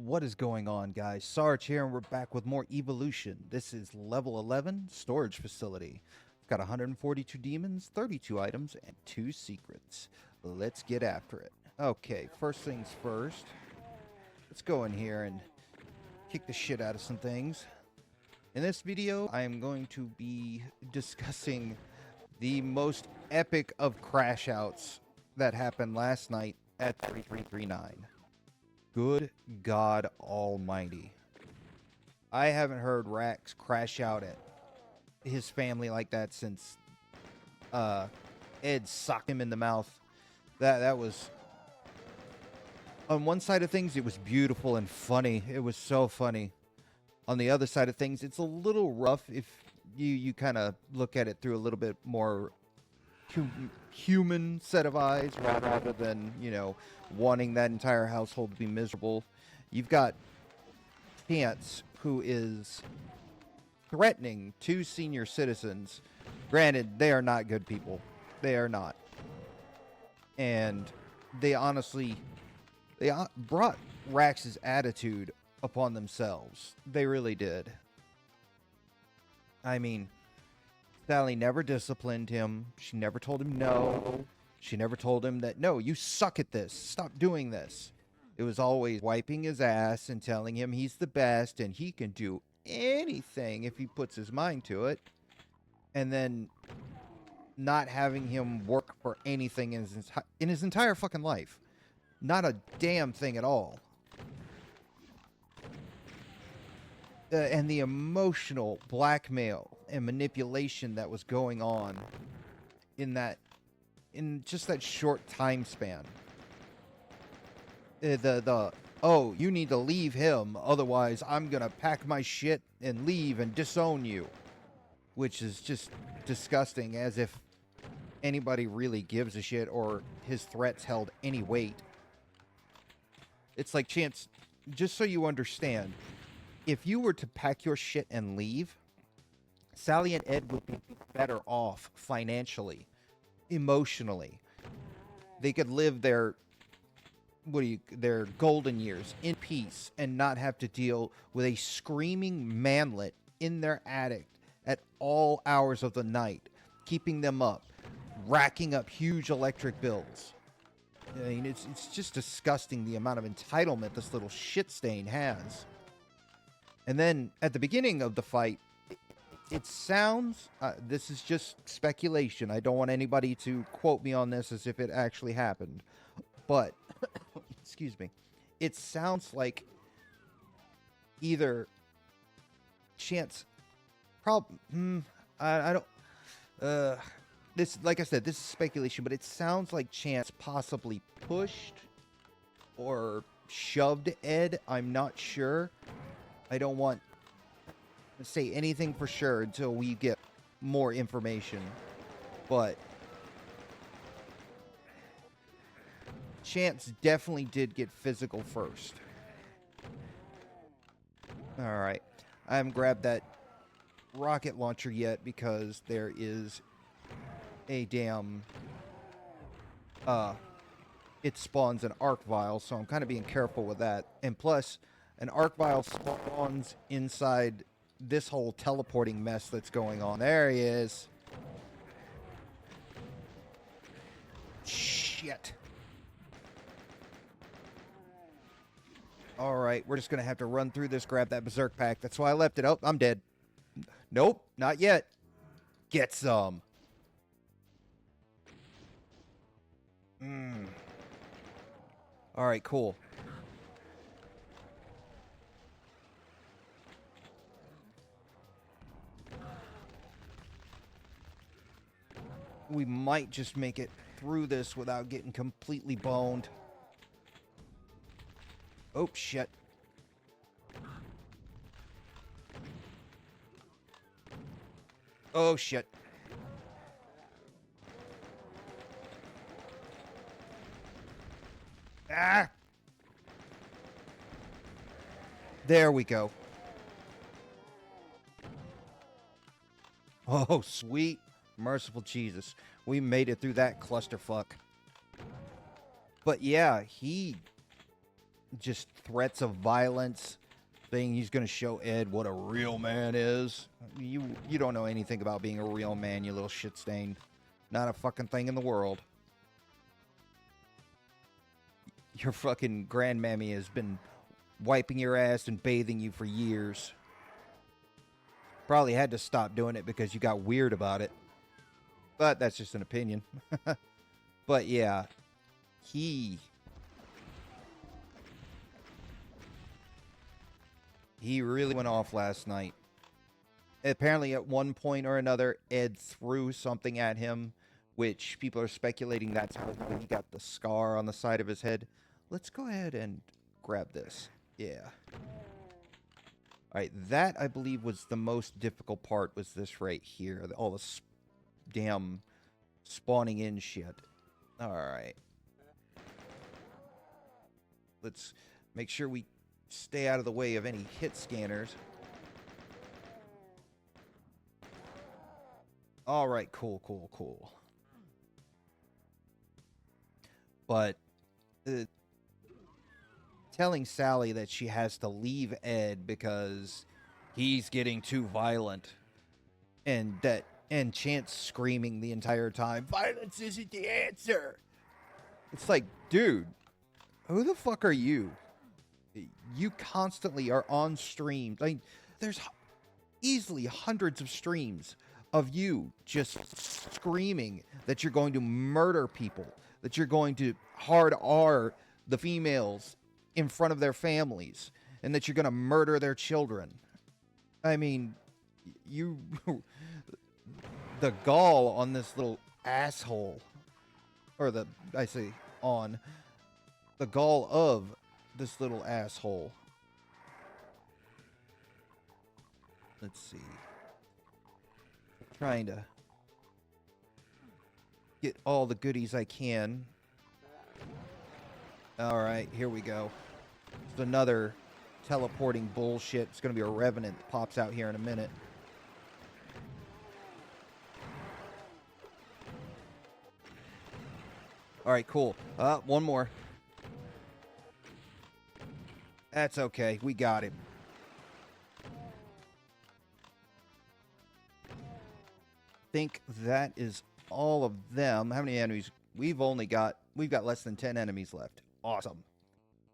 What is going on, guys? Sarge here, and we're back with more Evolution. This is level 11 storage facility. We've got 142 demons, 32 items, and 2 secrets. Let's get after it. Okay, first things first. Let's go in here and kick the shit out of some things. In this video, I am going to be discussing the most epic of crash outs that happened last night at 3339. Good God Almighty. I haven't heard Rax crash out at his family like that since Ed socked him in the mouth. That was, on one side of things, it was beautiful and funny. It was so funny. On the other side of things, it's a little rough if you kind of look at it through a little bit more human set of eyes rather than, wanting that entire household to be miserable. You've got Chance, who is threatening 2 senior citizens. Granted, they are not good people. They are not. And they honestly, they brought Rax's attitude upon themselves. They really did. I mean, Sally never disciplined him. She never told him no. She never told him that, no, you suck at this. Stop doing this. It was always wiping his ass and telling him he's the best and he can do anything if he puts his mind to it. And then not having him work for anything in his entire fucking life. Not a damn thing at all. And the emotional blackmail and manipulation that was going on in just that short time span. Oh, you need to leave him, otherwise I'm gonna pack my shit and leave and disown you. Which is just disgusting, as if anybody really gives a shit or his threats held any weight. It's like, Chance, just so you understand, if you were to pack your shit and leave, Sally and Ed would be better off financially, emotionally. They could live their golden years in peace and not have to deal with a screaming manlet in their attic at all hours of the night, keeping them up, racking up huge electric bills. I mean, it's just disgusting the amount of entitlement this little shit stain has. And then at the beginning of the fight, it sounds, this is just speculation. I don't want anybody to quote me on this as if it actually happened. But, excuse me, it sounds like either Chance, I don't, this, like I said, this is speculation, but it sounds like Chance possibly pushed or shoved Ed. I'm not sure. I don't want to say anything for sure until we get more information. But Chance definitely did get physical first. Alright. I haven't grabbed that rocket launcher yet because there is a damn... it spawns an arc vial, so I'm kind of being careful with that. And plus, an arc vial spawns inside this whole teleporting mess that's going on. There he is. Shit. Alright, we're just going to have to run through this, grab that berserk pack. That's why I left it. Oh, I'm dead. Nope, not yet. Get some. Alright, cool. We might just make it through this without getting completely boned. Oh, shit. Oh, shit. Ah! There we go. Oh, sweet. Merciful Jesus. We made it through that clusterfuck. But yeah, he just threats of violence, saying he's going to show Ed what a real man is. You don't know anything about being a real man, you little shit stain. Not a fucking thing in the world. Your fucking grandmammy has been wiping your ass and bathing you for years. Probably had to stop doing it because you got weird about it. But that's just an opinion. But yeah, he really went off last night. Apparently at one point or another, Ed threw something at him, which people are speculating that's how he got the scar on the side of his head. Let's go ahead and grab this. Yeah. Alright, that I believe was the most difficult part, was this right here. All the damn spawning in shit. Alright. Let's make sure we stay out of the way of any hit scanners. Alright, cool. But telling Sally that she has to leave Ed because he's getting too violent, and Chance screaming the entire time, "Violence isn't the answer." It's like, dude, who the fuck are you? You constantly are on streams. Like, there's easily hundreds of streams of you just screaming that you're going to murder people, that you're going to hard R the females in front of their families, and that you're going to murder their children. I mean, the gall on this little asshole, or the gall of this little asshole. Let's see. Trying to get all the goodies I can. Alright, here we go. It's another teleporting bullshit. It's going to be a revenant that pops out here in a minute. Alright, cool. One more. That's okay. We got him. Think that is all of them. How many enemies? We've got less than 10 enemies left. Awesome.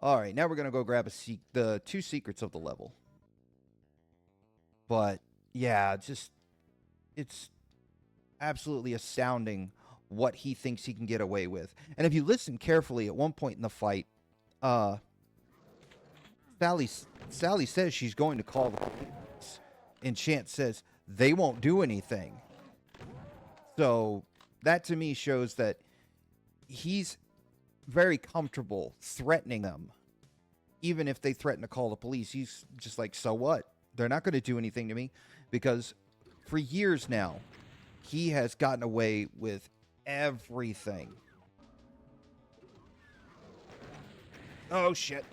All right, now we're going to go grab the 2 secrets of the level. But yeah, it's absolutely astounding what he thinks he can get away with. And if you listen carefully, at one point in the fight, Sally says she's going to call the police, and Chance says they won't do anything. So that to me shows that he's very comfortable threatening them. Even if they threaten to call the police, he's just like, so what? They're not going to do anything to me. Because for years now, he has gotten away with everything. Oh, shit.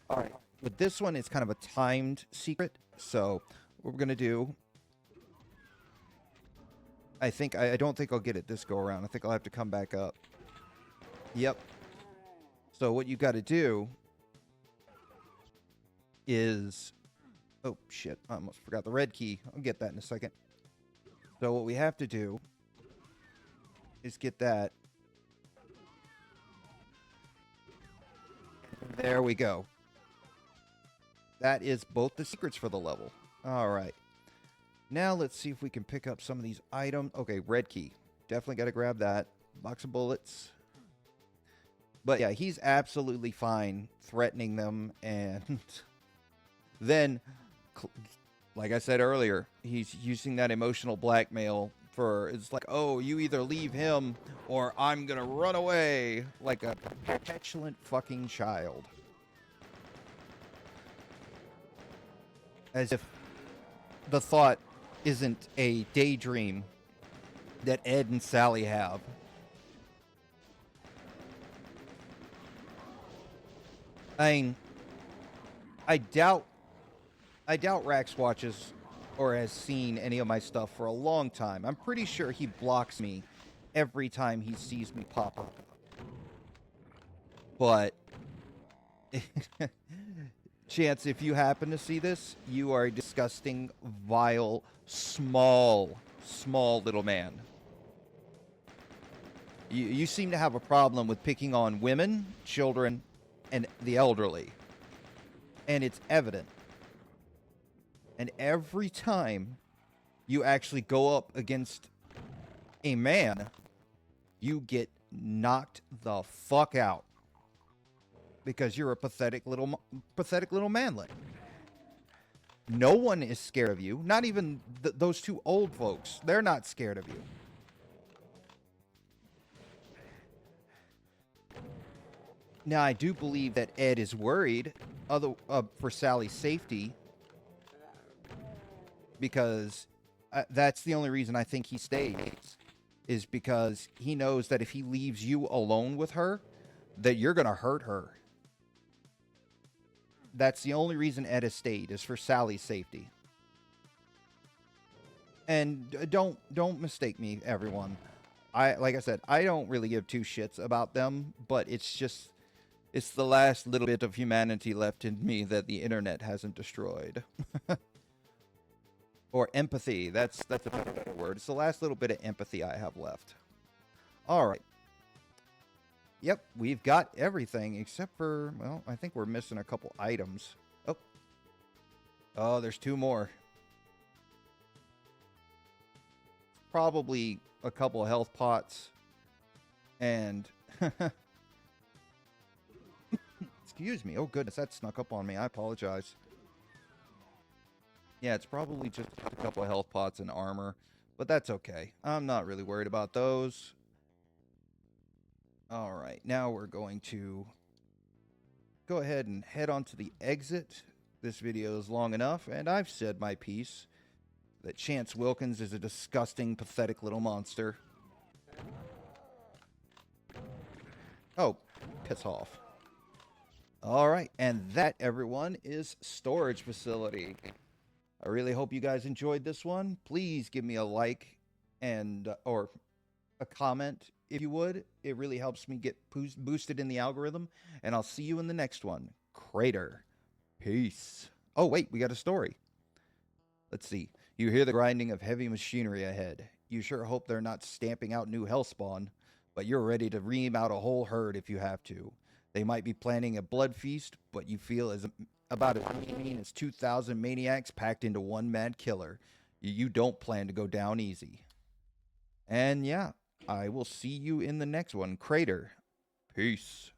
All right. With this one, it's kind of a timed secret. So what we're going to do, I don't think I'll get it this go around. I think I'll have to come back up. Yep. So what you got to do is, oh shit, I almost forgot the red key. I'll get that in a second. So what we have to do is get that. There we go. That is both the secrets for the level. All right. Now let's see if we can pick up some of these items. Okay, red key. Definitely got to grab that. Box of bullets. But yeah, he's absolutely fine threatening them. And then, like I said earlier, he's using that emotional blackmail for, it's like, oh, you either leave him or I'm going to run away, like a petulant fucking child. As if the thought isn't a daydream that Ed and Sally have. I mean, I doubt Rax watches or has seen any of my stuff for a long time. I'm pretty sure he blocks me every time he sees me pop up. But Chance, if you happen to see this, you are a disgusting, vile, small little man. You seem to have a problem with picking on women, children, and the elderly. And it's evident. And every time you actually go up against a man, you get knocked the fuck out. Because you're a pathetic little manlet. No one is scared of you. Not even those two old folks. They're not scared of you. Now, I do believe that Ed is worried for Sally's safety, because that's the only reason I think he stays, is because he knows that if he leaves you alone with her, that you're going to hurt her. That's the only reason Ed has stayed, is for Sally's safety. And don't mistake me, everyone. Like I said, I don't really give two shits about them, but it's the last little bit of humanity left in me that the internet hasn't destroyed. Or empathy. That's a better word. It's the last little bit of empathy I have left. All right. Yep, we've got everything except for, well, I think we're missing a couple items. Oh, there's two more. Probably a couple of health pots. And excuse me. Oh, goodness, that snuck up on me. I apologize. Yeah, it's probably just a couple of health pots and armor, but that's okay. I'm not really worried about those. All right, now we're going to go ahead and head on to the exit. This video is long enough, and I've said my piece that Chance Wilkins is a disgusting, pathetic little monster. Oh, piss off. All right, and that, everyone, is Storage Facility. I really hope you guys enjoyed this one. Please give me a like and or a comment if you would. It really helps me get boosted in the algorithm. And I'll see you in the next one. Crater. Peace. Oh, wait, we got a story. Let's see. You hear the grinding of heavy machinery ahead. You sure hope they're not stamping out new hellspawn, but you're ready to ream out a whole herd if you have to. They might be planning a blood feast, but you feel about as mean as 2,000 maniacs packed into one mad killer. You don't plan to go down easy. And yeah, I will see you in the next one. Crater. Peace.